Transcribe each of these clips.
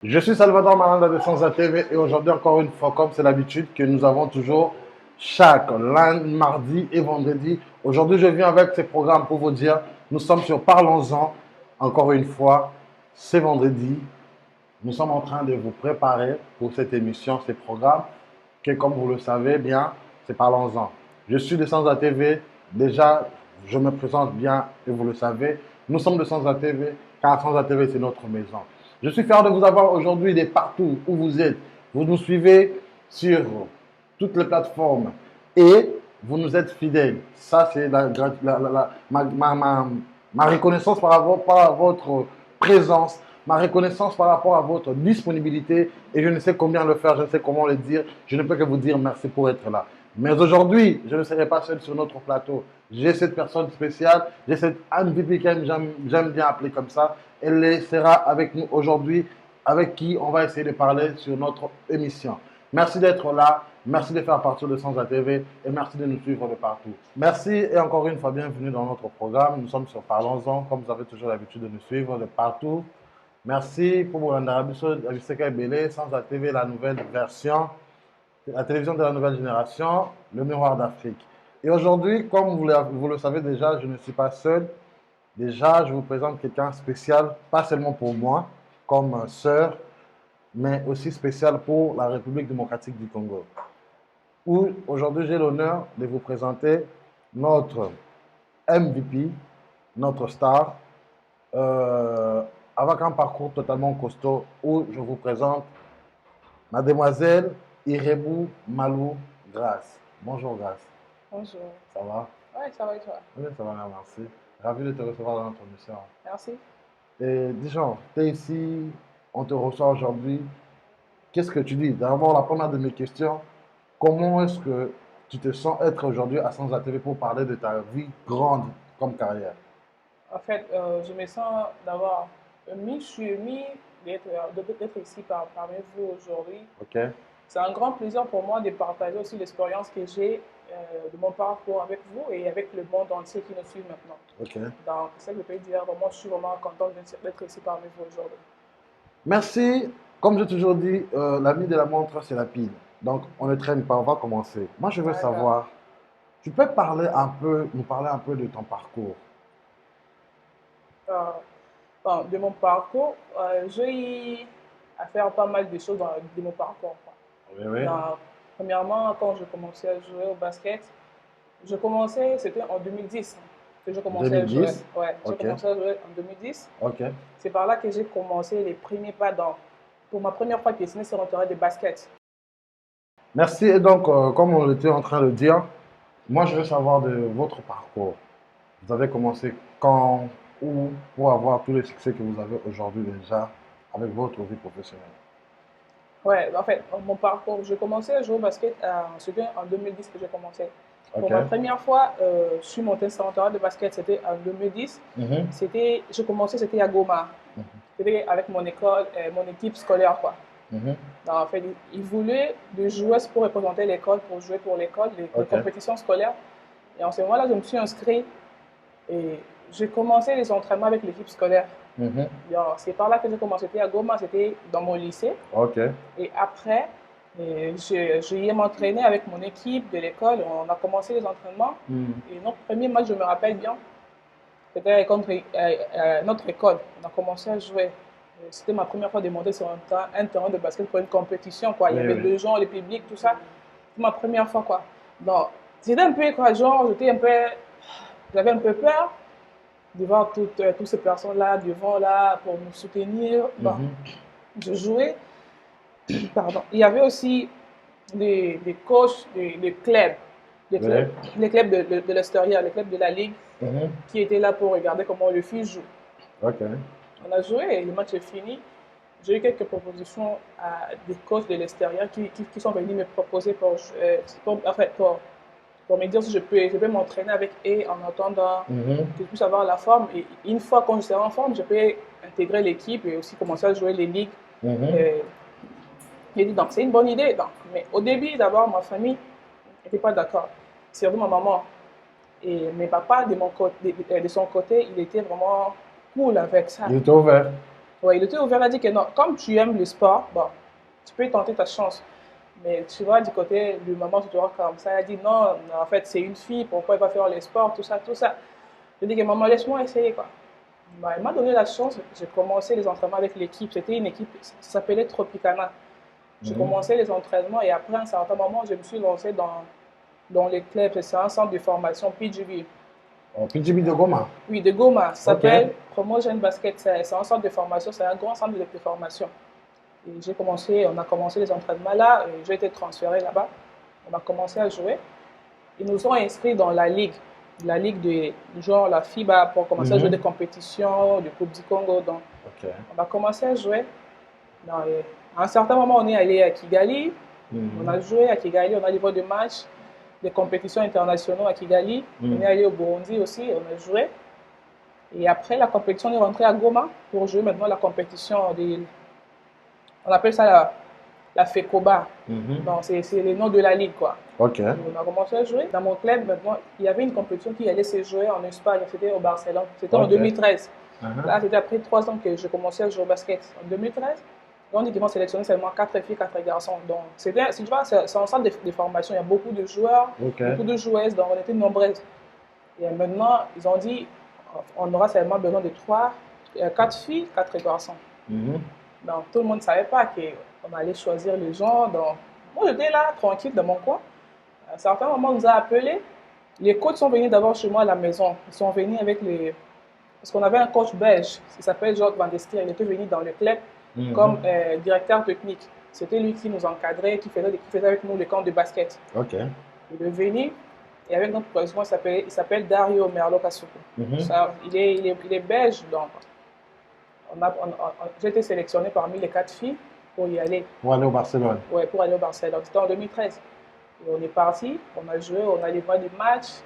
Je suis Salvador Maranda de Sans TV et aujourd'hui encore une fois, comme c'est l'habitude que nous avons toujours chaque lundi, mardi et vendredi. Aujourd'hui, je viens avec ces programmes pour vous dire, nous sommes sur Parlons-en. Encore une fois, c'est vendredi. Nous sommes en train de vous préparer pour cette émission, ces programmes, que comme vous le savez bien, c'est Parlons-en. Je suis de Sans TV. Déjà, je me présente bien et vous le savez. Nous sommes de Sans TV car Sans TV, c'est notre maison. Je suis fier de vous avoir aujourd'hui de partout où vous êtes. Vous nous suivez sur toutes les plateformes et vous nous êtes fidèles. Ça, c'est ma reconnaissance par à votre présence, ma reconnaissance par rapport à votre disponibilité et je ne sais combien le faire, je ne sais comment le dire. Je ne peux que vous dire merci pour être là. Mais aujourd'hui, je ne serai pas seul sur notre plateau. J'ai cette personne spéciale, j'ai cette Anne Pipiken, j'aime bien appeler comme ça. Elle sera avec nous aujourd'hui, avec qui on va essayer de parler sur notre émission. Merci d'être là, merci de faire partie de Sans TV et merci de nous suivre de partout. Merci et encore une fois, bienvenue dans notre programme. Nous sommes sur Parlons-en, comme vous avez toujours l'habitude de nous suivre de partout. Merci pour vous rendre à Belé, Sans TV, la nouvelle version, la télévision de la nouvelle génération, le miroir d'Afrique. Et aujourd'hui, comme vous le savez déjà, je ne suis pas seul. Déjà, je vous présente quelqu'un de spécial, pas seulement pour moi, comme sœur, mais aussi spécial pour la République démocratique du Congo. Où aujourd'hui, j'ai l'honneur de vous présenter notre MVP, notre star, euh, avec un parcours totalement costaud, où je vous présente Mademoiselle Irebou Malou Grace. Bonjour Grace. Bonjour. Ça va? Ouais, ça va et toi? Oui, ça va, merci. Ravi de te recevoir dans notre émission. Merci. Et disons, tu es ici, on te reçoit aujourd'hui. Qu'est-ce que tu dis? D'abord, la première de mes questions, comment est-ce que tu te sens être aujourd'hui à Sans TV pour parler de ta vie grande comme carrière? En fait, je me sens d'avoir je suis émue d'être ici parmi vous aujourd'hui. Ok, C'est un grand plaisir pour moi de partager aussi l'expérience que j'ai de mon parcours avec vous et avec le monde entier qui nous suit maintenant. ok. Donc, c'est ça que je peux dire. Vraiment, je suis vraiment contente d'être ici parmi vous aujourd'hui. Merci. Comme j'ai toujours dit, l'ami de la montre, c'est la pile. Donc, on ne traîne pas, on va commencer. Moi, je veux D'accord. savoir, tu peux parler un peu, nous parler un peu de ton parcours. Euh, bon, de mon parcours, j'ai eu à faire pas mal de choses de mon parcours, quoi. Oui, oui. Premièrement, quand je commençais à jouer au basket, c'était en 2010 que j'ai commencé à jouer. 2010. Ouais, j'ai Ok, commencé à jouer en 2010. ok. C'est par là que j'ai commencé les premiers pas pour ma première fois que je sur un terrain de basket. Merci. Et donc, comme on était en train de dire, moi, je veux savoir de votre parcours. Vous avez commencé quand, où, pour avoir tous les succès que vous avez aujourd'hui déjà avec votre vie professionnelle. Ouais, en fait, mon parcours, j'ai commencé à jouer au basket c'était en 2010 que j'ai commencé. Pour Ok. ma première fois, je suis montée sur un terrain de basket, c'était en 2010. Mhm, C'était à Goma. mhm, C'était avec mon école, mon équipe scolaire, quoi. mhm. Donc, en fait, ils voulaient des joueurs pour représenter l'école, pour jouer pour l'école, les Ok. compétitions scolaires. Et en ce moment-là, je me suis inscrite et j'ai commencé les entraînements avec l'équipe scolaire. Mhm. C'est par là que j'ai commencé. C'était à Goma, c'était dans mon lycée. Ok. Et après, j'ai m'entraîner avec mon équipe de l'école. On a commencé les entraînements. Mhm. Et notre premier match, je me rappelle bien, c'était contre notre école. On a commencé à jouer. C'était ma première fois de monter sur un terrain de basket pour une compétition, quoi. Il y Oui, avait oui. les gens, le public, tout ça. C'était ma première fois, quoi. Donc, c'était un peu, quoi, genre, j'avais un peu peur de voir toutes ces personnes-là devant, là, pour me soutenir. Bon, Mhm. je jouais, pardon. Il y avait aussi des coachs, des clubs, des clubs, Oui. les clubs de l'extérieur, les clubs de la ligue, Mhm. qui étaient là pour regarder comment le fils joue. Ok. On a joué et le match est fini. J'ai eu quelques propositions à des coachs de l'extérieur qui sont venus me proposer en fait, pour me dire si je peux m'entraîner avec eux en attendant Mhm. que je puisse avoir la forme. Et une fois quand je serai en forme, je peux intégrer l'équipe et aussi commencer à jouer les ligues. Mhm. Et j'ai dit, donc c'est une bonne idée. Donc. Mais au début, d'abord, ma famille n'était pas d'accord. Surtout ma maman. Et mes papas, de son côté, il était vraiment cool avec ça. Il était ouvert. Ouais, il était ouvert, il a dit que non, comme tu aimes le sport, bon, tu peux tenter ta chance. Mais tu vois, du côté du maman, tu te vois comme ça, elle a dit non, non, en fait, c'est une fille, pourquoi elle va faire le sport, tout ça, tout ça. Je dis que maman, laisse-moi essayer, quoi. Bah, elle m'a donné la chance, j'ai commencé les entraînements avec l'équipe. C'était une équipe, ça s'appelait Tropicana. J'ai Mhm. commencé les entraînements et après, à un certain moment, je me suis lancé dans les clubs. C'est un centre de formation PGB. Oh, PGB de Goma. Oui, de Goma. Ça Ok. s'appelle Promotion Basket. C'est un centre de formation, c'est un grand centre de formation. Et on a commencé les entraînements là. J'ai été transféré là-bas. On a commencé à jouer. Ils nous ont inscrits dans la ligue de genre la FIBA pour commencer à jouer des Mhm. compétitions, de Coupe du Congo. Donc, Ok. on a commencé à jouer. À un certain moment, on est allé à Kigali. On Mhm. a joué à Kigali, on a livré des matchs, des compétitions internationales à Kigali. On est Mhm. allé au Burundi aussi, on a joué. Et après la compétition, on est rentré à Goma pour jouer maintenant la compétition on appelle ça la FECOBA. Mhm. Donc, c'est le nom de la ligue, quoi. Ok. Et on a commencé à jouer. Dans mon club, maintenant, il y avait une compétition qui allait se jouer en Espagne. C'était au Barcelone. C'était en Ok. 2013. Mhm. Là, c'était après 3 ans que j'ai commencé à jouer au basket. En 2013, on dit qu'ils vont sélectionner seulement 4 filles, 4 garçons. Donc, si tu vois, c'est un centre de formation. Il y a beaucoup de joueurs, Ok. beaucoup de joueuses. Donc, on était nombreuses. Et maintenant, ils ont dit on aura seulement besoin de 4 filles, 4 garçons. Mhm. Donc, tout le monde ne savait pas qu'on allait choisir les gens. Donc, moi, j'étais là, tranquille, dans mon coin. À un certain moment, on nous a appelés. Les coachs sont venus d'abord chez moi à la maison. Ils sont venus avec les. Parce qu'on avait un coach belge, il s'appelle Jacques Van Destier. Il était venu dans le club comme Mhm. directeur technique. C'était lui qui nous encadrait, qui faisait avec nous le camp de basket. Ok. Il est venu et avec notre président, il s'appelle Dario Merlo Kasuku. Mhm. Il est belge, donc j'ai été sélectionné parmi les 4 filles pour y aller. Pour aller au Barcelone. Ouais, pour aller au Barcelone. C'était en 2013. Et on est parti, on a joué, on a livré des matchs.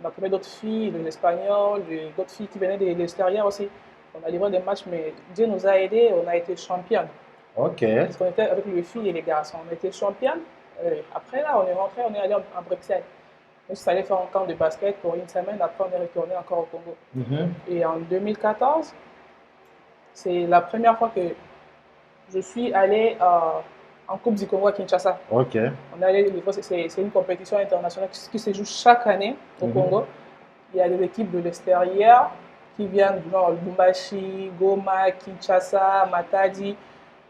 On a trouvé d'autres filles, de l'espagnol, d'autres filles qui venaient de l'extérieur aussi. On a livré des matchs, mais Dieu nous a aidés, on a été championne. Ok. Parce qu'on était avec les filles et les garçons. On a été championne. Après là, on est rentré, on est allé en Bruxelles. Il fallait faire un camp de basket pour une semaine. Après, on est retourné encore au Congo. Mhm. Et en 2014, c'est la première fois que je suis allée en Coupe du Congo à Kinshasa. Ok. On est allé, c'est une compétition internationale qui se joue chaque année au Mhm. Congo. Il y a des équipes de l'extérieur qui viennent du genre Lubumbashi, Goma, Kinshasa, Matadi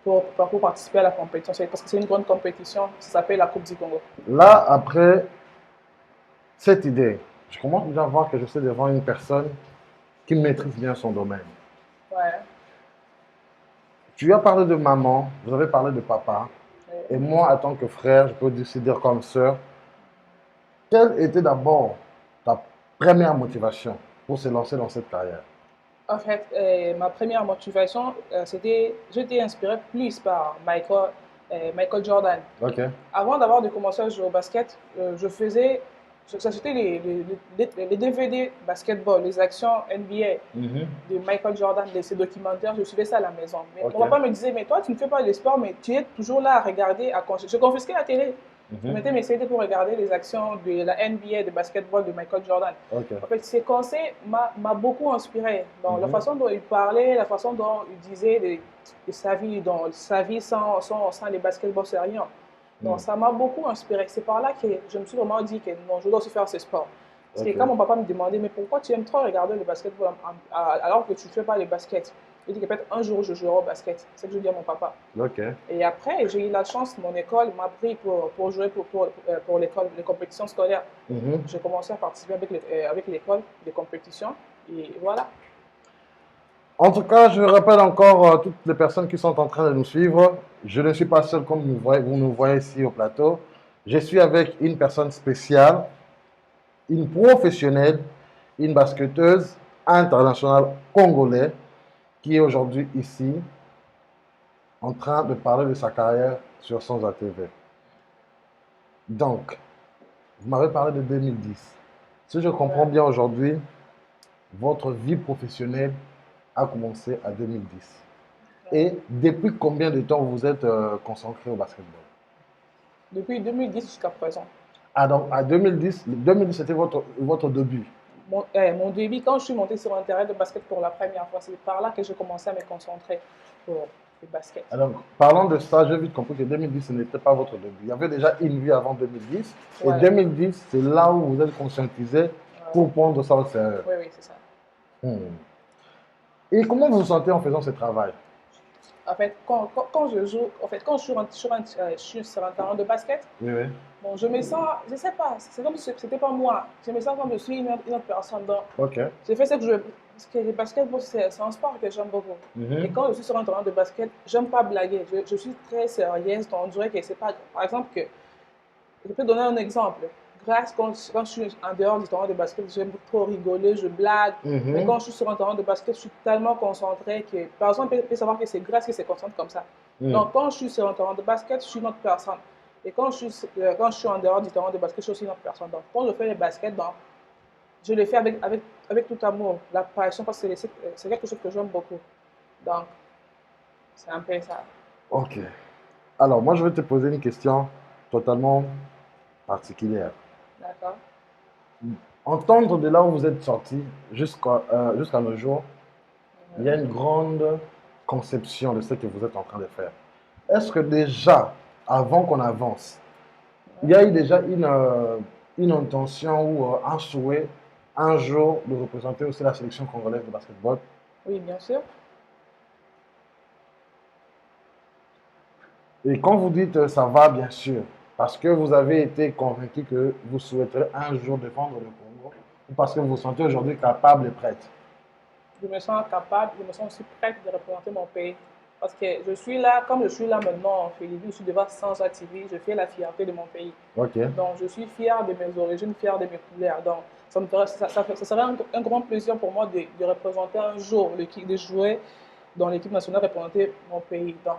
pour participer à la compétition. Parce que c'est une grande compétition, ça s'appelle la Coupe du Congo. Là, après cette idée, je commence déjà à voir que je suis devant une personne qui maîtrise bien son domaine. Ouais. Tu as parlé de maman, vous avez parlé de papa, et moi, en tant que frère, je peux aussi dire comme sœur, quelle était d'abord ta première motivation pour se lancer dans cette carrière? En fait, ma première motivation, j'étais inspiré plus par Michael Jordan. Ok. Avant d'avoir de commencer à jouer au basket, j'achetais les DVD basketball, les actions NBA Mhm. de Michael Jordan, ces documentaires, je suivais ça à la maison. Mais Ok. mon papa me disait, mais toi, tu ne fais pas de sport, mais tu es toujours là à regarder, je confisquais la télé. Je Mhm. mettais mes CD pour regarder les actions de la NBA, de basketball de Michael Jordan. Ok. En fait, ces conseils m'a beaucoup inspiré. Dans la Mhm. façon dont il parlait, la façon dont il disait de sa vie sans les basketballs sérieux. Donc, Mhm. ça m'a beaucoup inspiré. C'est par là que je me suis vraiment dit que non, je dois aussi faire ce sport. Parce que Ok. quand mon papa me demandait, mais pourquoi tu aimes trop regarder le basketball alors que tu ne fais pas le basket? Je dis que peut-être un jour je jouerai au basket. C'est ce que je dis à mon papa. Ok. Et après, j'ai eu la chance, mon école m'a pris pour jouer pour l'école, les compétitions scolaires. Mhm. J'ai commencé à participer avec l'école des compétitions. Et voilà. En tout cas, je rappelle encore toutes les personnes qui sont en train de nous suivre. Je ne suis pas seul comme vous nous voyez ici au plateau. Je suis avec une personne spéciale, une professionnelle, une basketteuse internationale congolaise qui est aujourd'hui ici en train de parler de sa carrière sur Sans ATV. Donc, vous m'avez parlé de 2010. Si je comprends Ouais. bien aujourd'hui, votre vie professionnelle a commencé à 2010. Et depuis combien de temps vous êtes concentré au basketball? Depuis 2010 jusqu'à présent. Ah, donc, à 2010, 2010 c'était votre début. mon débit, quand je suis montée sur un terrain de basket pour la première fois, c'est par là que j'ai commencé à me concentrer pour le basket. Alors, parlant de ça, j'ai vite compris que 2010, ce n'était pas votre début. Il y avait déjà une vie avant 2010. Et Voilà. 2010, c'est là où vous êtes conscientisé pour prendre ça au sérieux. Oui, oui, c'est ça. Hmm. Et comment vous vous sentez en faisant ce travail? En fait, quand je joue, en fait, quand je suis sur un terrain de basket, Oui, oui. bon, je me sens, je sais pas, c'est comme si c'était pas moi. Je me sens comme je suis une autre personne. Donc, Ok. j'ai fait ce que je. Parce que le basketball, c'est un sport que j'aime beaucoup. Et quand je suis sur un terrain de basket, j'aime pas blaguer. Je suis très sérieuse. Donc, on dirait que c'est pas. Par exemple, je peux donner un exemple. Grâce, quand je suis en dehors du terrain de basket, j'aime trop rigoler, je blague. Mais quand je suis sur un terrain de basket, je suis tellement concentrée que, par exemple, peut savoir que c'est Grâce qui se concentre comme ça. Donc, quand je suis sur un terrain de basket, je suis une autre personne. Et quand je suis en dehors du terrain de basket, je suis aussi une autre personne. Donc, quand je fais les baskets, donc, je le fais avec tout amour, la passion, parce que c'est quelque chose que j'aime beaucoup. Donc, c'est un peu ça. Ok. Alors, moi, je vais te poser une question totalement particulière. D'accord? Entendre de là où vous êtes sorti jusqu'à nos jours, il y a une grande conception de ce que vous êtes en train de faire. Est-ce que déjà, avant qu'on avance, il y a eu déjà une intention ou un souhait un jour de représenter aussi la sélection congolaise de basketball? Oui, bien sûr. Et quand vous dites ça va, bien sûr, parce que vous avez été convaincu que vous souhaiterez un jour défendre le Congo, ou parce que vous vous sentez aujourd'hui capable et prête? Je me sens capable, je me sens aussi prête de représenter mon pays. Parce que je suis là, comme je suis là maintenant en Philippines, je suis devant sans TV, je fais la fierté de mon pays. Ok. Donc, je suis fière de mes origines, fière de mes couleurs. Donc, ça serait un grand plaisir pour moi de représenter un jour, de jouer dans l'équipe nationale, représenter mon pays. Donc,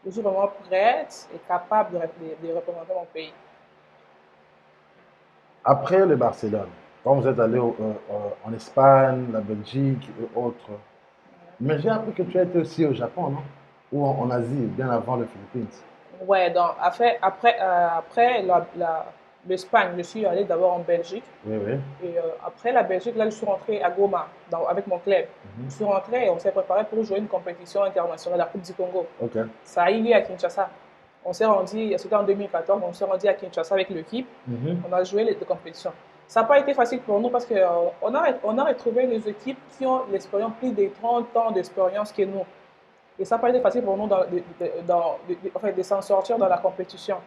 je suis vraiment prête et capable de représenter mon pays. Après le Barcelone, quand vous êtes allé en Espagne, la Belgique et autres, mais j'ai appris que tu as été aussi au Japon, non? Ou en Asie, bien avant les Philippines. Ouais, donc après l'Espagne, je suis allée d'abord en Belgique. Oui, oui. Et après la Belgique, là, je suis rentrée à Goma avec mon club. Je suis rentrée et on s'est préparé pour jouer une compétition internationale, la Coupe du Congo. Ok. Ça a eu lieu à Kinshasa. On s'est rendu, c'était en 2014, on s'est rendu à Kinshasa avec l'équipe. On a joué les compétitions. Ça n'a pas été facile pour nous parce qu'on a retrouvé des équipes qui ont l'expérience, plus de 30 ans d'expérience que nous. Et ça n'a pas été facile pour nous en fait, de s'en sortir dans la compétition.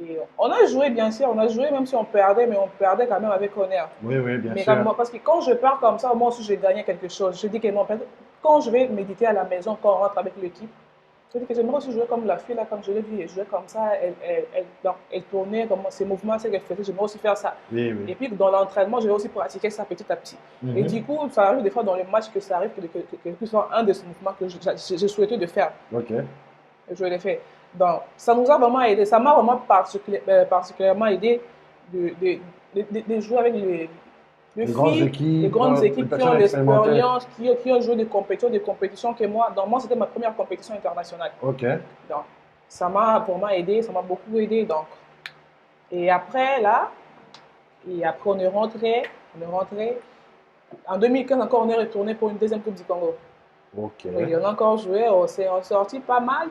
Et on a joué, bien sûr, on a joué même si on perdait, mais on perdait quand même avec honneur. Oui, oui, bien Mais sûr. parce que quand je pars comme ça, moi aussi, j'ai gagné quelque chose. Je dis que non, quand je vais méditer à la maison, quand on rentre avec l'équipe, je dis que j'aimerais aussi jouer comme la fille, là, comme je l'ai vu, elle jouait comme ça, elle tournait, comme ses mouvements, c'est qu'elle faisait, j'aimerais aussi faire ça. Oui, oui. Et puis, dans l'entraînement, je vais aussi pratiquer ça petit à petit. Et du coup, ça arrive des fois dans les matchs que ça arrive que ce soit un de ces mouvements que j'ai souhaité de faire. Ok. Et je l'ai fait. Donc, ça nous a vraiment aidé. Ça m'a vraiment particulièrement aidé de jouer avec les équipes, grandes les équipes qui ont personnes expérimentées. l'expérience, qui ont joué des compétitions que moi. Donc, moi, c'était ma première compétition internationale. Ok. Donc, ça m'a vraiment aidé, ça m'a beaucoup aidé. Donc, et après, là, on est rentré. En 2015, encore, on est retourné pour une deuxième Coupe du Congo. Ok. Oui, on a encore joué, on s'est sorti pas mal.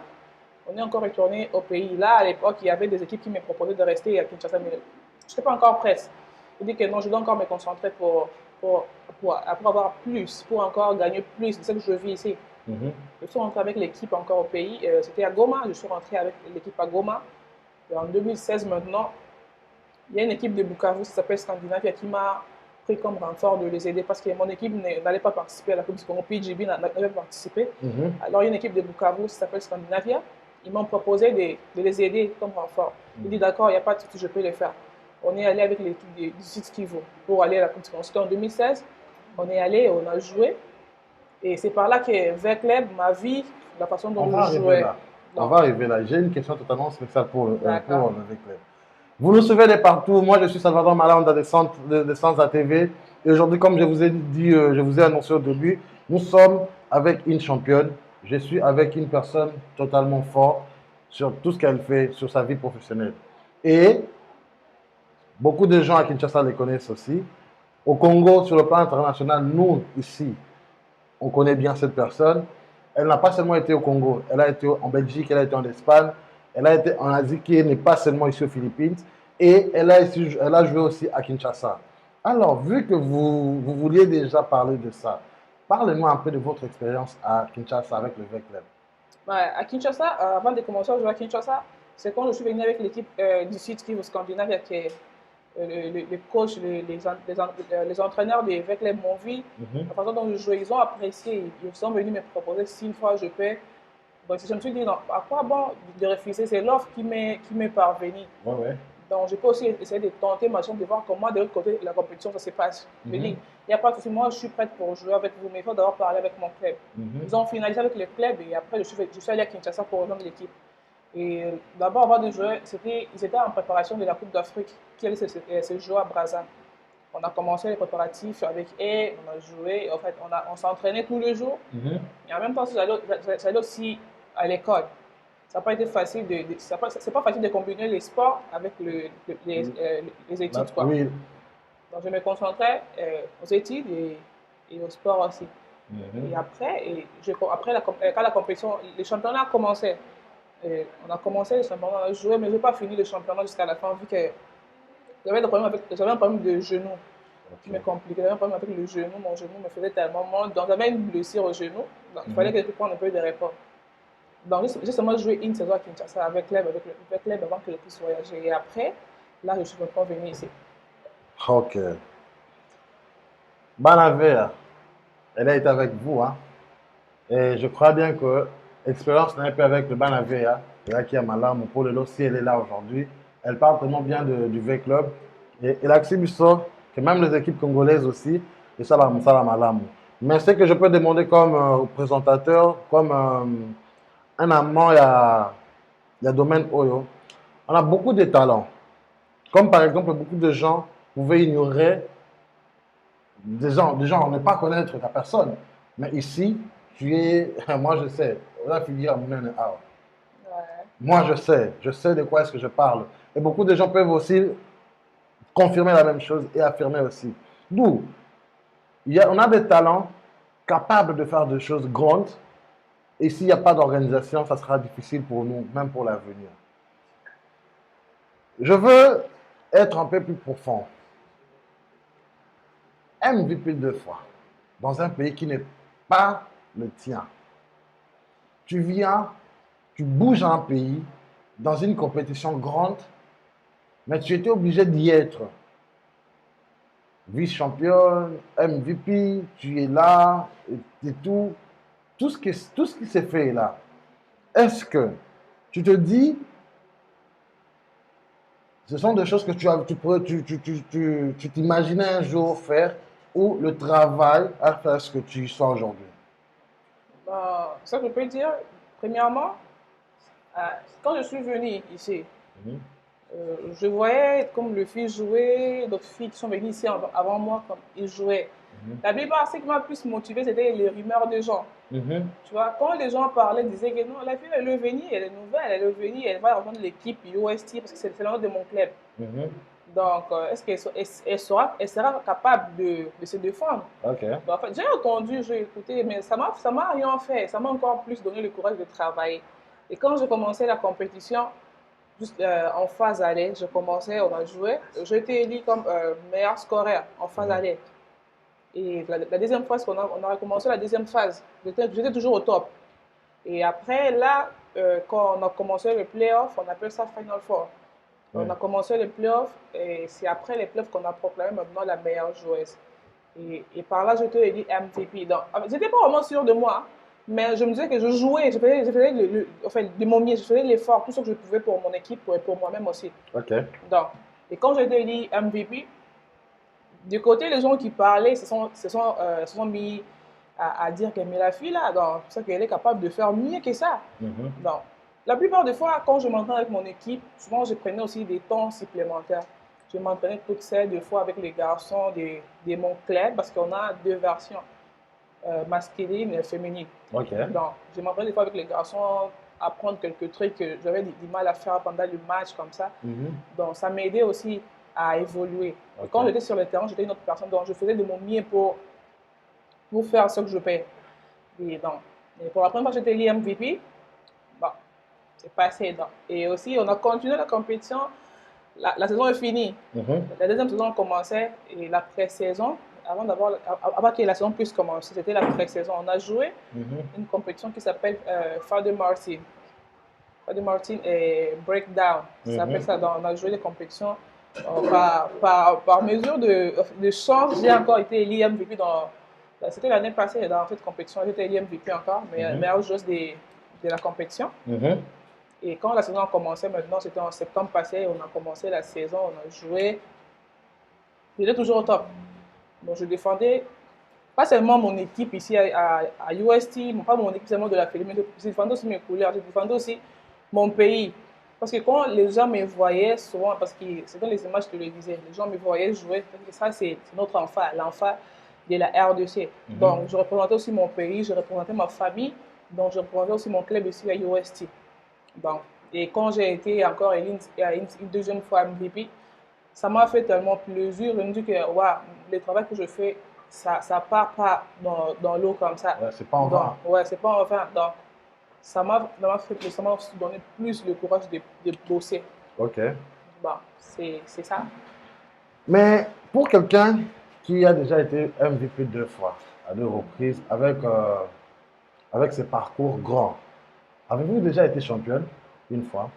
On est encore retourné au pays. Là, à l'époque, il y avait des équipes qui me proposaient de rester à Kinshasa, mais je n'étais pas encore prête. Je dis que non, je dois encore me concentrer pour avoir plus, pour encore gagner plus. C'est ce que je vis ici. Je suis rentré avec l'équipe encore au pays. C'était à Goma. Je suis rentré avec l'équipe à Goma. Et en 2016 maintenant, il y a une équipe de Bukavu qui s'appelle Scandinavia qui m'a pris comme renfort de les aider parce que mon équipe n'allait pas participer à la Coupe du Congo. PGB n'avait pas participé. Alors, il y a une équipe de Bukavu qui s'appelle Scandinavia. Ils m'ont proposé de les aider comme renfort. J'ai dit d'accord, il n'y a pas de souci, je peux les faire. On est allé avec l'équipe du Sud Kivu pour aller à la Coupe du Congo. C'était en 2016. On est allé, on a joué. Et c'est par là que Verclub m'a vu la façon dont je jouais. On va arriver là. J'ai une question totalement spéciale pour le Verclub. Vous nous suivez de partout. Moi, je suis Salvador Malanda de Sens à TV. Et aujourd'hui, comme je vous ai dit, je vous ai annoncé au début, nous sommes avec une championne. Je suis avec une personne totalement forte sur tout ce qu'elle fait, sur sa vie professionnelle. Et beaucoup de gens à Kinshasa les connaissent aussi. Au Congo, sur le plan international, nous, ici, on connaît bien cette personne. Elle n'a pas seulement été au Congo, elle a été en Belgique, elle a été en Espagne, elle a été en Asie, qui n'est pas seulement ici aux Philippines, et elle a joué aussi à Kinshasa. Alors, vu que vous vouliez déjà parler de ça, parlez-moi un peu de votre expérience à Kinshasa avec le V-Club. Ouais, à Kinshasa, avant de commencer à jouer à Kinshasa, c'est quand je suis venu avec l'équipe du Sud Kivu Scandinavia qui est les coachs, les entraîneurs des Vecleb m'ont vu, Mhm. la façon dont je jouais, ils ont apprécié. Ils sont venus me proposer 6 fois je paie. Donc je me suis dit, non, à quoi bon de refuser? C'est l'offre qui m'est parvenue. Ouais, ouais. Donc je peux aussi essayer de tenter ma chance de voir comment de l'autre côté la compétition ça se passe. Je me dis, Mhm. il n'y a pas de souci, moi je suis prête pour jouer avec vous, mais il faut d'abord parler avec mon club. Mhm. Ils ont finalisé avec le club et après je suis allé à Kinshasa pour rejoindre l'équipe. Et d'abord, avant de jouer, ils étaient en préparation de la Coupe d'Afrique qui allait se jouer à Brazza. On a commencé les préparatifs avec eux, on a joué, en fait, on s'entraînait tous les jours. Mhm. Et en même temps, j'allais aussi à l'école. Ça n'a pas été facile c'est pas facile de combiner les sports avec les études, quoi. Oui. Donc, je me concentrais aux études et au sport aussi. Et Mhm. après, quand la compétition, les championnats commençaient. On a commencé le championnat, on a joué, mais je n'ai pas fini le championnat jusqu'à la fin, vu que j'avais un problème de genou qui me Ok. compliquait. J'avais un problème avec le genou, mon genou me faisait tellement mal. Donc, j'avais une blessure au genou, donc il fallait Mhm. que je prenne un peu de repos. Donc, j'ai seulement joué une saison à Kinshasa avec club avant que je puisse voyager. Et après, là, je suis encore venu ici. Ok. Banavea, elle a été avec vous, hein? Et je crois bien que l'expérience n'est pas avec le Banavea, et là qui a Malamu, pour le lot, si elle est là aujourd'hui, elle parle tellement bien du V-Club. Et la Xibuso, que même les équipes congolaises aussi, et ça, ça la Malamu. Mais ce que je peux demander comme présentateur, comme un amant, il y a domaine Oyo, on a beaucoup de talents. Comme par exemple, beaucoup de gens pouvaient ignorer des gens, ne pas connaître ta personne. Mais ici, tu es, moi je sais, la figure Ouais. moi je sais de quoi est-ce que je parle. Et beaucoup de gens peuvent aussi confirmer la même chose et affirmer aussi. D'où, on a des talents capables de faire des choses grandes. Et s'il n'y a pas d'organisation, ça sera difficile pour nous, même pour l'avenir. Je veux être un peu plus profond. MVP 2 fois, dans un pays qui n'est pas le tien. Tu viens, tu bouges un pays dans une compétition grande, mais tu étais obligé d'y être. Vice-championne, MVP, tu es là, et tout. Tout ce qui s'est fait là. Est-ce que tu te dis, ce sont des choses que tu t'imaginais un jour faire ou le travail à faire ce que tu sois aujourd'hui? Ça, je peux dire, premièrement, euh, quand je suis venue ici, Mhm. je voyais comme le fils jouer, d'autres filles qui sont venues ici avant moi, comme ils jouaient. Mhm. La plupart, ce qui m'a plus motivé, c'était les rumeurs des gens. Mhm. Tu vois, quand les gens parlaient, ils disaient que non, la fille, elle est venue, elle est nouvelle, elle est venue, elle va rejoindre l'équipe UST parce que c'est le nom de mon club. Mhm. Donc, est-ce qu'elle sera capable de se défendre? Ok. Donc, en fait, j'ai entendu, j'ai écouté, mais ça m'a rien fait. Ça m'a encore plus donné le courage de travailler. Et quand j'ai commencé la compétition, juste en phase aller, je commençais, on a joué. J'ai été élu comme meilleur scoreur en phase Mhm. aller. Et la deuxième phase, on a recommencé la deuxième phase. J'étais toujours au top. Et après, là, quand on a commencé le playoff, on appelle ça Final Four. On Ouais. a commencé les playoffs et c'est après les playoffs qu'on a proclamé maintenant la meilleure joueuse. Et par là, j'étais élu MVP. Donc, j'étais pas vraiment sûre de moi, hein, mais je me disais que je jouais, je faisais enfin, de mon mieux, je faisais l'effort, tout ce que je pouvais pour mon équipe et pour moi-même aussi. Ok. Donc, et quand j'ai été élu MVP, du côté, les gens qui parlaient se sont mis à dire que mais la fille là, donc, ça qu'elle est capable de faire mieux que ça. Mhm. Donc, la plupart des fois, quand je m'entraîne avec mon équipe, souvent je prenais aussi des temps supplémentaires. Je m'entraînais toutes seules, des fois avec les garçons de mon club, parce qu'on a deux versions, masculine et féminine. Ok. Donc, je m'entraînais des fois avec les garçons, apprendre quelques trucs que j'avais du mal à faire pendant le match, comme ça. Mhm. Donc, ça m'aidait aussi à évoluer. Et Ok. quand j'étais sur le terrain, j'étais une autre personne, donc je faisais de mon mieux pour faire ce que je fais. Et pour la première fois que j'étais élu MVP, bon, c'est passé. Donc. Et aussi, on a continué la compétition. La saison est finie. Mhm. La deuxième saison commençait et la pré-saison, avant que la saison puisse commencer, c'était la pré-saison. On a joué Mhm. une compétition qui s'appelle Father Martin. Father Martin et Breakdown. Ça s'appelle Mhm. ça. On a joué des compétitions par mesure de chance. J'ai encore été élu MVP dans. C'était l'année passée dans cette compétition. J'étais élu MVP encore, mais Mhm. meilleure joueuse de la compétition. Mhm. Et quand la saison a commencé, maintenant, c'était en septembre passé, on a commencé la saison, on a joué. J'étais toujours au top. Donc, je défendais pas seulement mon équipe ici à UST, pas mon équipe seulement de la Fédé, mais je défendais aussi mes couleurs, je défendais aussi mon pays. Parce que quand les gens me voyaient souvent, parce que c'est dans les images télévisées, les gens me voyaient jouer, parce que ça c'est notre enfant, l'enfant de la RDC. Mhm. Donc je représentais aussi mon pays, je représentais ma famille, donc je représentais aussi mon club ici à UST. Donc, et quand j'ai été encore une deuxième fois MVP, ça m'a fait tellement plaisir. Je me dis que wow, le travail que je fais, ça part pas dans l'eau comme ça. Ouais, c'est pas en Donc, vain. ouais, c'est pas en vain. Donc, ça m'a donné plus le courage de bosser. Ok. Bon, c'est ça. Mais pour quelqu'un qui a déjà été MVP 2 fois, à 2 reprises, avec ses parcours grands, avez-vous déjà été championne une fois?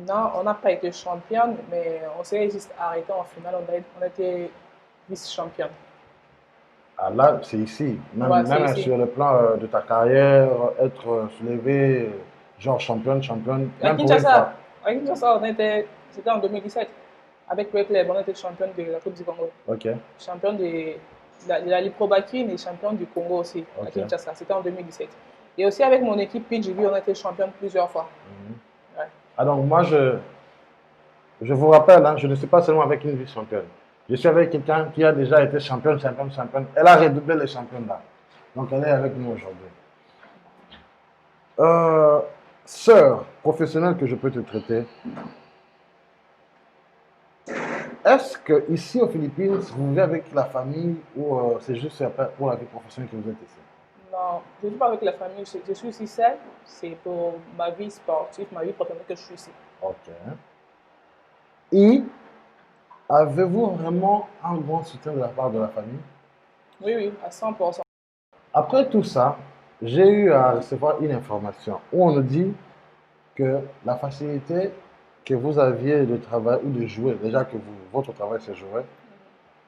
Non, on n'a pas été championne, mais on s'est juste arrêté en finale. On a été vice-championne. Ah, là, c'est ici. Ouais, c'est Même ici. sur le plan de ta carrière, être soulevé, genre championne, championne, À même pour une fois. Kinshasa, c'était en 2017. Avec Red Club, on était championne de la Coupe du Congo. Ok, Championne de la Ligue Pro Bakine et championne du Congo aussi, à ok. Kinshasa. C'était en 2017. Et aussi avec mon équipe PGV, on a été championne plusieurs fois. Mhm. Ouais. Ah, donc moi, je vous rappelle, hein, je ne suis pas seulement avec une vice-championne. Je suis avec quelqu'un qui a déjà été championne, championne, championne. Elle a redoublé les championnes là. Donc elle est avec nous aujourd'hui. Euh, Sœur professionnelle que je peux te traiter, est-ce que ici aux Philippines, vous vivez avec la famille ou c'est juste pour la vie professionnelle que vous êtes ici? Non, je ne suis pas avec la famille, je suis ici seule. C'est pour ma vie sportive, ma vie professionnelle que je suis ici. Ok. Et avez-vous vraiment un grand soutien de la part de la famille? Oui, oui, à 100%. Après tout ça, j'ai eu à recevoir une information où on nous dit que la facilité que vous aviez de travail ou de jouer, déjà que votre travail c'est jouer,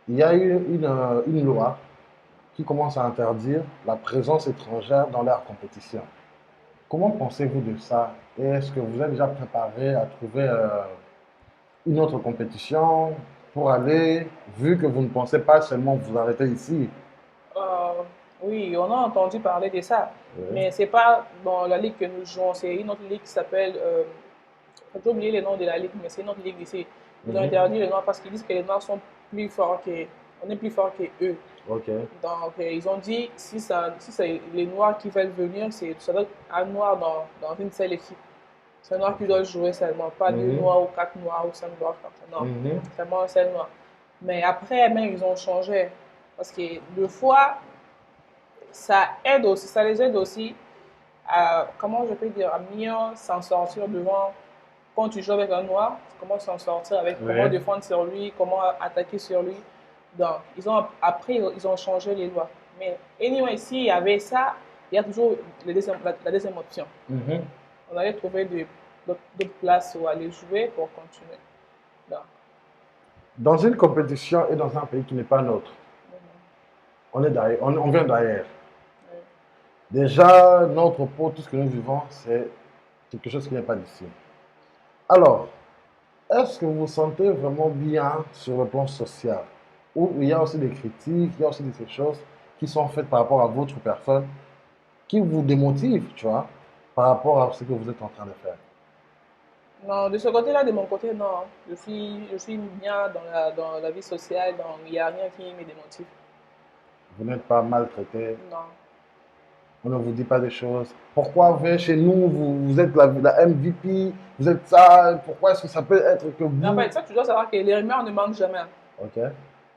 il y a eu une loi qui commence à interdire la présence étrangère dans leur compétition. Comment pensez-vous de ça? Et est-ce que vous êtes déjà préparé à trouver une autre compétition pour aller, vu que vous ne pensez pas seulement vous arrêter ici? Euh, oui, on a entendu parler de ça. Oui. Mais c'est pas dans la ligue que nous jouons, c'est une autre ligue qui s'appelle. J'ai oublié le nom de la ligue, mais c'est une autre ligue ici. Ils ont Mhm. interdit les Noirs parce qu'ils disent que les Noirs sont plus forts que. On est plus fort que eux. Ok. Donc, ils ont dit si c'est les Noirs qui veulent venir, ça doit être un Noir dans une seule équipe. C'est un Noir qui doit jouer seulement, pas deux Mhm. Noirs ou quatre Noirs ou cinq Noirs comme ça. Non, Mhm. seulement un seul Noir. Mais après, même, ils ont changé. Parce que deux fois, ça aide aussi, ça les aide aussi à, comment je peux dire, à mieux s'en sortir devant, quand tu joues avec un noir, comment s'en sortir avec, comment Ouais. défendre sur lui, comment attaquer sur lui. Donc, après, ils ont changé les lois. Mais, anyway, s'il y avait ça, il y a toujours la deuxième option. Mhm. On allait trouver d'autres places où aller jouer pour continuer. Donc, Dans une compétition et dans un pays qui n'est pas nôtre, on est d'ailleurs, on vient d'ailleurs. ouais. Déjà, notre peau, tout ce que nous vivons, c'est quelque chose qui n'est pas d'ici. Alors, est-ce que vous vous sentez vraiment bien sur le plan social? Ou il y a aussi des critiques, il y a aussi des choses qui sont faites par rapport à votre personne, qui vous démotivent, tu vois, par rapport à ce que vous êtes en train de faire. Non, de ce côté-là, de mon côté, non. Je suis bien dans la vie sociale, donc il n'y a rien qui me démotive. Vous n'êtes pas maltraité. Non. On ne vous dit pas des choses. Pourquoi vous venez chez nous, vous êtes la MVP, vous êtes ça, pourquoi est-ce que ça peut être que Mais en vous... fait, ça, tu dois savoir que les rumeurs ne manquent jamais. Ok.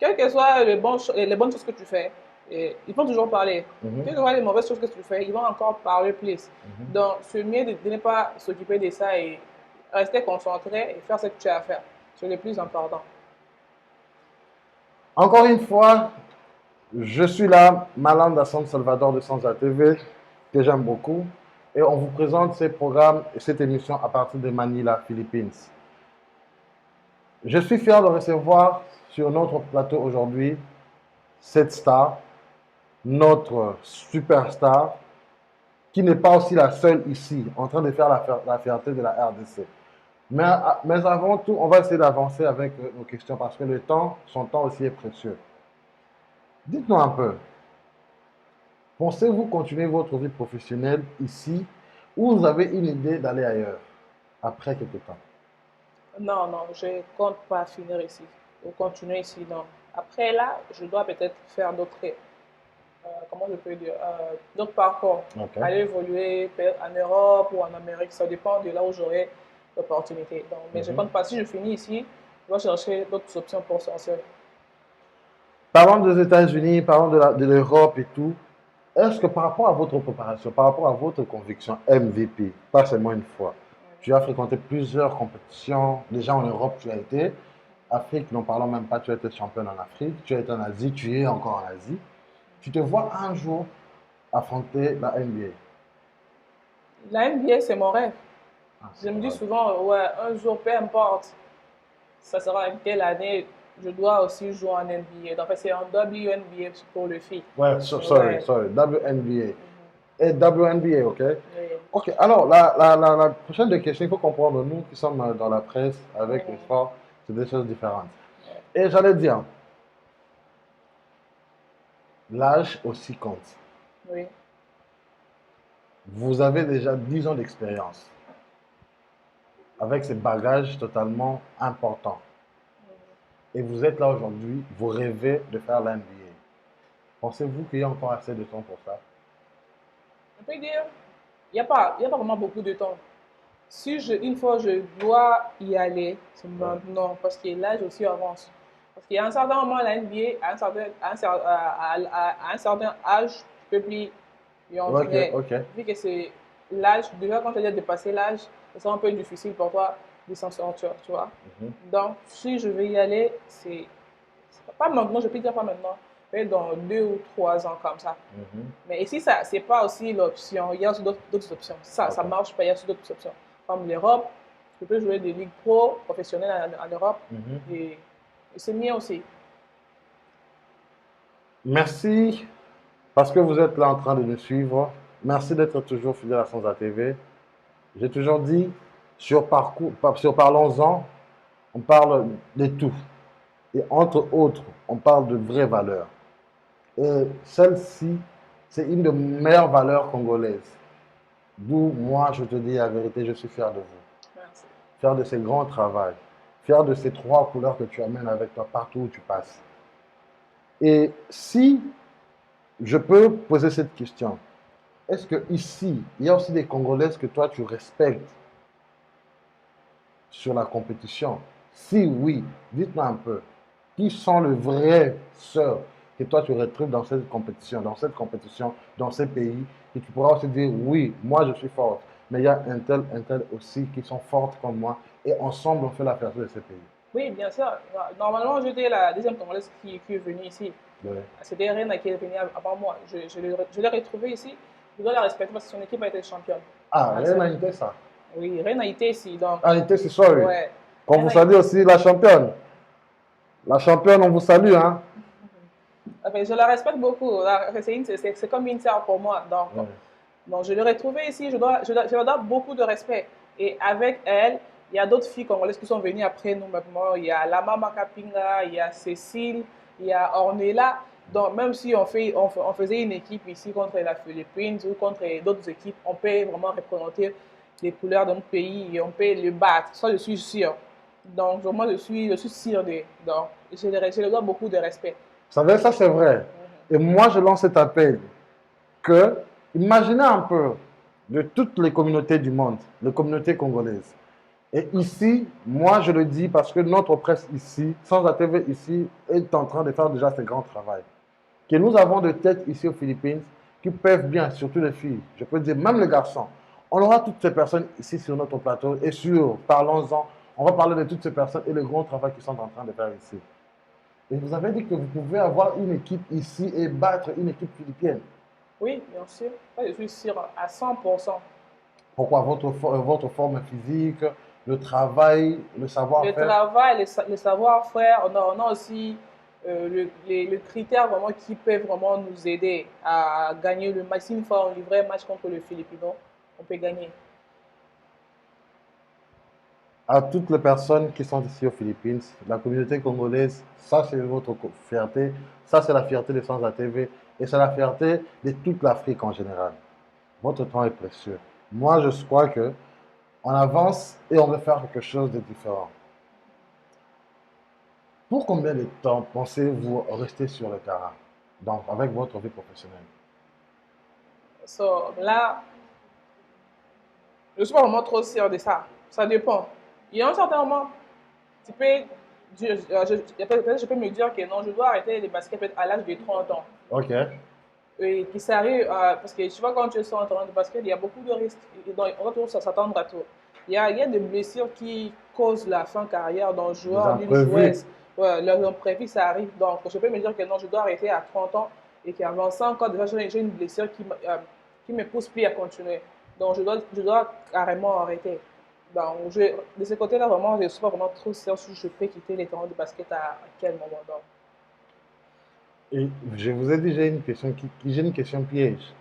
Quelles que soient les bonnes choses que tu fais, ils vont toujours parler. Mhm, Quelles que soient les mauvaises choses que tu fais, ils vont encore parler plus. mhm. Donc, c'est mieux de ne pas s'occuper de ça et rester concentré et faire ce que tu as à faire. C'est le plus important. Encore une fois, je suis là, Malanda San Salvador de Sansa TV, que j'aime beaucoup. Et on vous présente ces programmes et cette émission à partir de Manila, Philippines. Je suis fier de recevoir sur notre plateau aujourd'hui cette star, notre superstar, qui n'est pas aussi la seule ici, en train de faire la fierté de la RDC. Mais avant tout, on va essayer d'avancer avec nos questions parce que le temps, son temps aussi est précieux. Dites-nous un peu, pensez-vous continuer votre vie professionnelle ici ou vous avez une idée d'aller ailleurs après quelques temps? Non, non, je ne compte pas finir ici ou continuer ici, non. Après là, je dois peut-être faire d'autres, comment je peux dire, d'autres parcours. Ok. Aller évoluer peut-être en Europe ou en Amérique, ça dépend de là où j'aurai l'opportunité. Donc, mais je ne Mhm. compte pas, si je finis ici, je dois chercher d'autres options pour sortir. Parlons des États-Unis, parlons de l'Europe et tout. Est-ce que par rapport à votre préparation, par rapport à votre conviction MVP, pas seulement une fois, tu as fréquenté plusieurs compétitions, déjà en Europe tu as été, Afrique, n'en parlons même pas, tu as été championne en Afrique, tu as été en Asie, tu es encore en Asie. Tu te vois un jour affronter la NBA. La NBA, c'est mon rêve. Ah, Je c'est me dis vrai. souvent, ouais, un jour, peu importe, ça sera en quelle année, je dois aussi jouer en NBA. Donc, c'est en WNBA pour le filles. Ouais, Ouais. sorry, WNBA. Et WNBA, ok? Oui. Ok, alors la prochaine des questions, il faut comprendre, nous qui sommes dans la presse avec le Mhm. sport, c'est des choses différentes. Ouais. Et j'allais dire, l'âge aussi compte. Oui. Vous avez déjà 10 ans d'expérience avec ces bagages totalement importants. Et vous êtes là aujourd'hui, vous rêvez de faire l'NBA. Pensez-vous qu'il y a encore assez de temps pour ça? On peut dire, il y a pas vraiment beaucoup de temps. Si une fois je dois y aller, c'est Ouais. maintenant, parce que l'âge aussi avance. Parce qu'il y a un certain moment, la NBA, à un certain âge, tu peux plus y Ok, entrer. ok. Vu que c'est l'âge, déjà quand tu as dépassé l'âge, c'est un peu difficile pour toi de s'en sortir, tu vois. Mhm, Donc, si je vais y aller, c'est pas maintenant, je peux dire pas maintenant, mais dans 2 ou 3 ans comme ça. mhm. Mais ici, ça, c'est pas aussi l'option. Il y a aussi d'autres options. Ça Ok. marche pas, il y a aussi d'autres options. Comme l'Europe, tu peux jouer des ligues pro professionnelles en Europe Mhm. et, et c'est mieux aussi. Merci parce que vous êtes là en train de nous suivre. Merci d'être toujours fidèle à Sansa TV. J'ai toujours dit, sur Parlons-en, on parle de tout. Et entre autres, on parle de vraies valeurs. Et celle-ci, c'est une des meilleures valeurs congolaises. D'où moi, je te dis la vérité, je suis fier de vous. Merci. Fier de ces grands travaux. Fier de ces trois couleurs que tu amènes avec toi partout où tu passes. Et si je peux poser cette question, est-ce que ici, il y a aussi des Congolaises que toi tu respectes sur la compétition? Si oui, dites-moi un peu. Qui sont les vraies sœurs que toi tu retrouves dans ces pays, et tu pourras aussi dire oui, moi je suis forte, mais il y a un tel aussi qui sont fortes comme moi, et ensemble on fait la fierté de ces pays. Oui, bien sûr. Normalement, j'étais la deuxième Congolaise qui est venue ici. Ouais. C'était Rena qui est venue avant moi. Je l'ai retrouvée ici. Je dois la respecter parce que son équipe a été championne. Ah, Ah, rien n'a été ça. oui, Rena était ici. Donc, Ah, été, c'est sorry. ouais. Qu'on vous Rena, salue aussi la championne. La championne, on vous salue, hein. enfin, je la respecte beaucoup. C'est comme une sœur pour moi. Ouais. Donc, je l'ai retrouvée ici. Je leur donne beaucoup de respect. Et avec elle, il y a d'autres filles congolaises qui sont venues après nous maintenant. Il y a Lama Makapinga, il y a Cécile, il y a Ornella. Donc, même si on faisait une équipe ici contre la Philippines ou contre d'autres équipes, on peut vraiment représenter les couleurs de notre pays et on peut le battre. Ça, je suis sûre. Donc, moi, je suis sûre de. Donc, je leur dois beaucoup de respect. Vous savez, ça c'est vrai. Et moi, je lance cet appel que Imaginez un peu de toutes les communautés du monde, les communautés congolaises. Et ici, moi je le dis parce que notre presse ici, sans ATV ici, est en train de faire déjà ce grand travail. Que nous avons de têtes ici aux Philippines qui peuvent bien, surtout les filles, je peux dire même les garçons. On aura toutes ces personnes ici sur notre plateau et sur, parlons-en, on va parler de toutes ces personnes et le grand travail qu'ils sont en train de faire ici. Et vous avez dit que vous pouvez avoir une équipe ici et battre une équipe philippienne. Oui, bien sûr. Ça, je suis sûr à 100%. Pourquoi votre forme physique, le travail, le Le savoir-faire. travail, le savoir-faire, on a aussi le critère vraiment qui peut vraiment nous aider à gagner le match. Si une fois on livrait un match contre le Filipino, on peut gagner. À toutes les personnes qui sont ici aux Philippines, la communauté congolaise, ça c'est votre fierté, ça c'est la fierté de Sans ATV et c'est la fierté de toute l'Afrique en général. Votre temps est précieux. Moi, je crois que on avance et on veut faire quelque chose de différent. Pour combien de temps pensez-vous rester sur le terrain, donc avec votre vie professionnelle? So, là, je ne suis pas vraiment trop sûr de ça. Ça dépend. Il y a un certain moment, tu peux, peut-être je peux me dire que non, je dois arrêter les baskets peut-être à l'âge de 30 ans. Ok. Et qui s'arrive, parce que tu vois, quand tu es sur un terrain de basket, il y a beaucoup de risques. On va toujours s'attendre à tout. Il y a des blessures qui causent la fin de carrière d'un Des joueur, d'une imprévus. joueuse. Ouais, l'imprévu, ça arrive. Donc, je peux me dire que non, je dois arrêter à 30 ans et qu'avant ça, encore, déjà, j'ai une blessure qui me pousse plus à continuer. Donc, je dois carrément arrêter. Donc, de ce côté-là, vraiment, je ne suis pas vraiment trop sûr si je peux quitter les terrains de basket à quel moment. Donc, Et je vous ai dit, j'ai une question piège.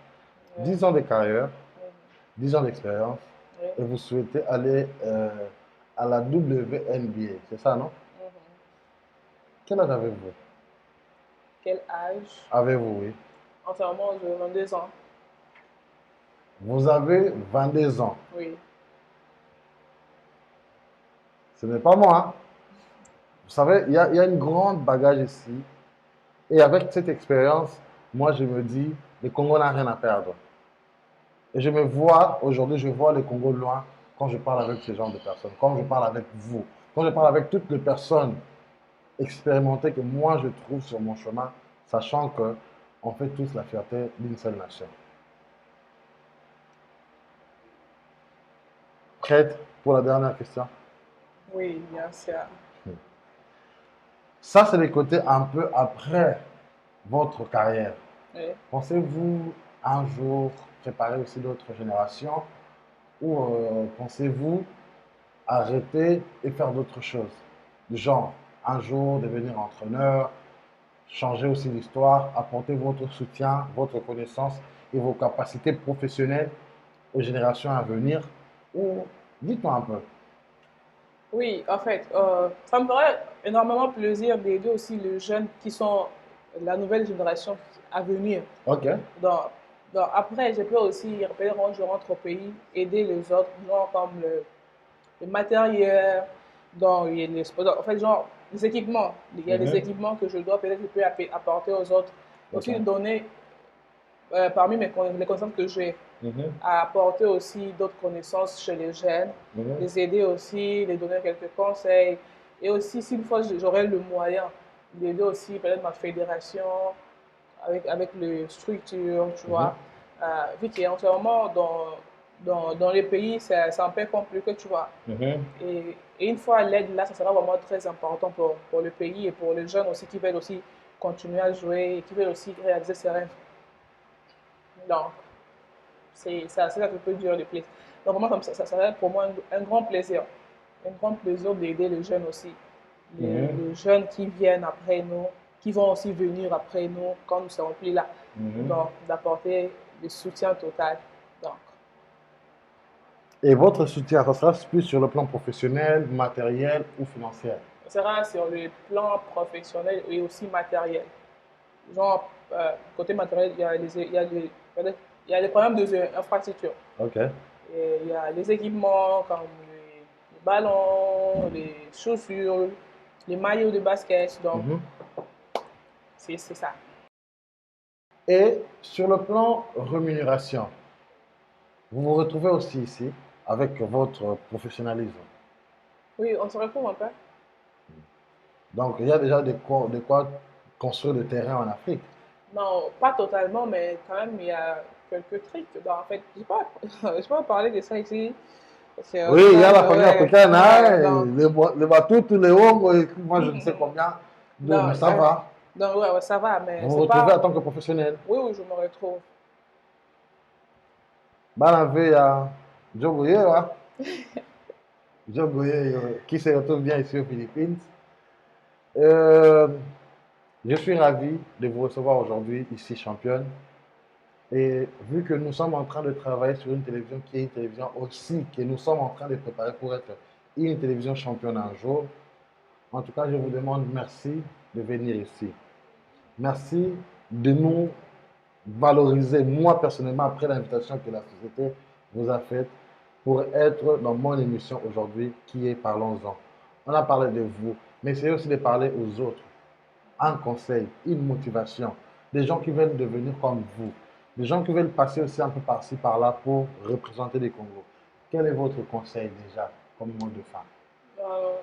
ouais. 10 ans de carrière, Mhm. 10 ans d'expérience, Ouais. et vous souhaitez aller à la WNBA, c'est ça, non? Mhm. Quel âge avez-vous? Quel âge? Avez-vous, oui. Entièrement de 22 ans. Vous avez 22 ans. Oui. Ce n'est pas moi, hein. Vous savez, il y a une grande bagage ici. Et avec cette expérience, moi, je me dis, le Congo n'a rien à perdre. Et je me vois, aujourd'hui, je vois le Congo loin quand je parle avec ce genre de personnes, quand je parle avec vous, quand je parle avec toutes les personnes expérimentées que moi, je trouve sur mon chemin, sachant que on fait tous la fierté d'une seule nation. Prête pour la dernière question? Oui, bien sûr. Ça, c'est le côté un peu après votre carrière. Oui. Pensez-vous un jour préparer aussi d'autres générations ou pensez-vous arrêter et faire d'autres choses? Du genre, un jour devenir entraîneur, changer aussi l'histoire, apporter votre soutien, votre connaissance et vos capacités professionnelles aux générations à venir? Ou dites-moi un peu. Oui, en fait, ça me ferait énormément plaisir d'aider aussi les jeunes qui sont la nouvelle génération à venir. Ok. Donc, après, je peux aussi, quand je rentre au pays, aider les autres, genre comme le matériel, donc, il y a en fait, genre, les équipements. Il y a les Mhm. équipements que je dois peut-être je peux apporter aux autres. Ok. Aussi donner, parmi les connaissances que j'ai, Mhm. à apporter aussi d'autres connaissances chez les jeunes, Mhm. les aider aussi, les donner quelques conseils. Et aussi, si une fois j'aurai le moyen d'aider aussi peut-être ma fédération avec les structures, tu Mhm. vois. Vu qu'en ce moment, dans les pays, c'est un peu compliqué, tu vois. Mhm. Et une fois l'aide là, ça sera vraiment très important pour le pays et pour les jeunes aussi qui veulent aussi continuer à jouer et qui veulent aussi réaliser ses rêves. Donc, c'est assez un peu dur de plaisir. Donc, vraiment, ça serait pour moi un grand plaisir. Un grand plaisir d'aider les jeunes aussi. Mhm. Les jeunes qui viennent après nous, qui vont aussi venir après nous quand nous serons plus là. Mhm. Donc, d'apporter le soutien total. Donc, Et votre soutien, ça sera plus sur le plan professionnel, matériel ou financier? ça sera sur le plan professionnel et aussi matériel. Genre, côté matériel, il y a les problèmes d'infrastructure. Ok. Et il y a les équipements comme les ballons, les chaussures, les maillots de basket. Donc, Mhm. c'est ça. Et sur le plan rémunération, vous vous retrouvez aussi ici avec votre professionnalisme. Oui, on se retrouve un peu. Donc, il y a déjà de quoi construire des terrains en Afrique. Non, pas totalement, mais quand même, il y a quelques trucs. Donc, en fait, je ne je peux pas parler de ça ici. C'est Oui, il y a la famille ouais, africaine, ouais, hein, donc, les bateaux, tous les hauts, et moi je ne sais combien, mais donc, ça va. donc, ouais, ouais, ça va, mais Vous vous c'est retrouvez en pas. tant que professionnel. Oui, oui, je me retrouve. Balavé à Djogoye, Djogoye, qui se retrouve bien ici aux Philippines. Euh, je suis ravi de vous recevoir aujourd'hui ici, championne. Et vu que nous sommes en train de travailler sur une télévision qui est une télévision aussi, que nous sommes en train de préparer pour être une télévision championne un jour, en tout cas, je vous demande merci de venir ici. Merci de nous valoriser, moi personnellement, après l'invitation que la société vous a faite, pour être dans mon émission aujourd'hui qui est Parlons-en. On a parlé de vous, mais essayez aussi de parler aux autres. Un conseil, une motivation, des gens qui veulent devenir comme vous, des gens qui veulent passer aussi un peu par-ci, par-là pour représenter les Congos. Quel est votre conseil déjà comme mot de fin? Euh,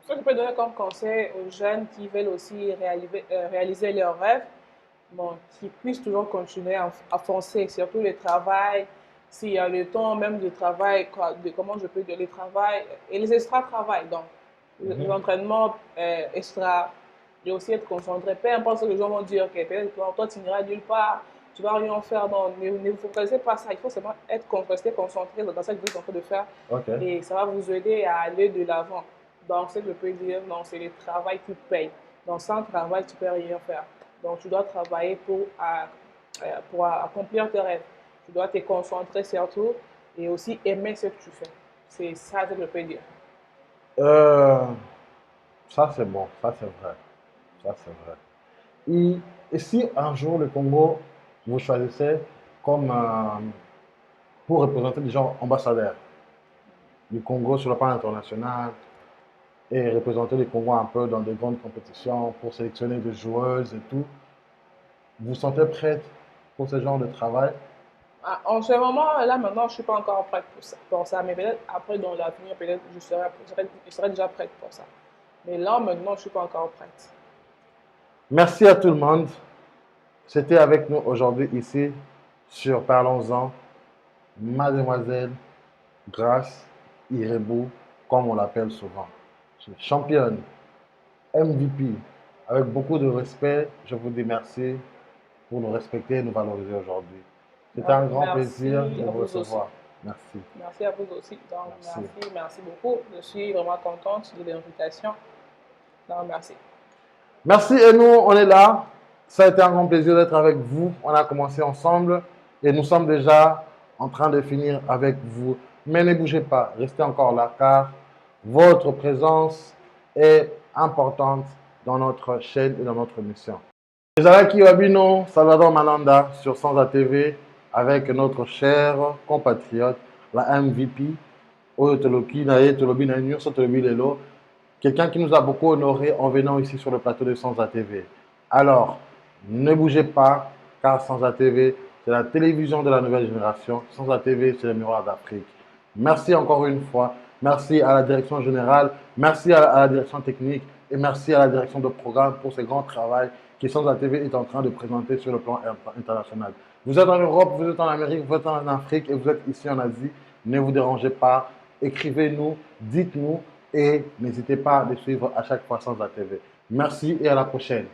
Ce que je peux donner comme conseil aux jeunes qui veulent aussi réaliser leurs rêves, bon, qu'ils puissent toujours continuer à foncer, surtout le travail, s'il y a le temps même de travail, comment je peux dire, le travail et les extra-travail, donc les Mhm. entraînements extra, et aussi être concentré, peu importe ce que les gens vont dire, que peut-être toi tu n'iras nulle part, tu vas rien faire, non, ne vous focalisez pas ça, il faut seulement rester concentré dans ce que vous êtes en train de faire Ok. et ça va vous aider à aller de l'avant. Donc, ce que je peux dire, non, c'est le travail qui paye. Donc, sans travail, tu ne peux rien faire. Donc, tu dois travailler pour accomplir tes rêves. Tu dois te concentrer surtout et aussi aimer ce que tu fais. C'est ça que je peux dire. Euh, Ça c'est bon, ça c'est vrai, ça c'est vrai. Et, et si un jour le Congo vous choisissez comme pour représenter des gens ambassadeurs du Congo sur le plan international et représenter le Congo un peu dans des grandes compétitions pour sélectionner des joueuses et tout, vous vous sentez prête pour ce genre de travail? Ah, en ce moment, là, maintenant, je ne suis pas encore prête pour ça, mais peut-être après, dans l'avenir, peut-être je serai déjà prête pour ça. Mais là, maintenant, je ne suis pas encore prête. Merci à tout le monde. C'était avec nous aujourd'hui ici sur Parlons-en, Mademoiselle Grace Irebou, comme on l'appelle souvent. Championne, MVP, avec beaucoup de respect, je vous dis merci pour nous respecter et nous valoriser aujourd'hui. C'était un grand plaisir Merci de à vous vous aussi. recevoir. Merci. Merci à vous aussi. Donc, Merci. merci beaucoup. Je suis vraiment contente de l'invitation. Donc, merci. Merci et nous, on est là. Ça a été un grand plaisir d'être avec vous. On a commencé ensemble et nous sommes déjà en train de finir avec vous. Mais ne bougez pas, restez encore là car votre présence est importante dans notre chaîne et dans notre mission. Ezalaki Wabino, Salvador Malanda sur Sanza TV avec notre cher compatriote, la MVP, Oyo Toloki, Nae Tolobi na Nyonso Tolobi Lelo, quelqu'un qui nous a beaucoup honoré en venant ici sur le plateau de Sanza TV. Alors, ne bougez pas, car Sanza TV, c'est la télévision de la nouvelle génération. Sanza TV, c'est le miroir d'Afrique. Merci encore une fois. Merci à la direction générale, merci à la direction technique et merci à la direction de programme pour ce grand travail que Sanza TV est en train de présenter sur le plan international. Vous êtes en Europe, vous êtes en Amérique, vous êtes en Afrique et vous êtes ici en Asie. Ne vous dérangez pas. Écrivez-nous, dites-nous et n'hésitez pas à les suivre à chaque fois Sanza TV. Merci et à la prochaine.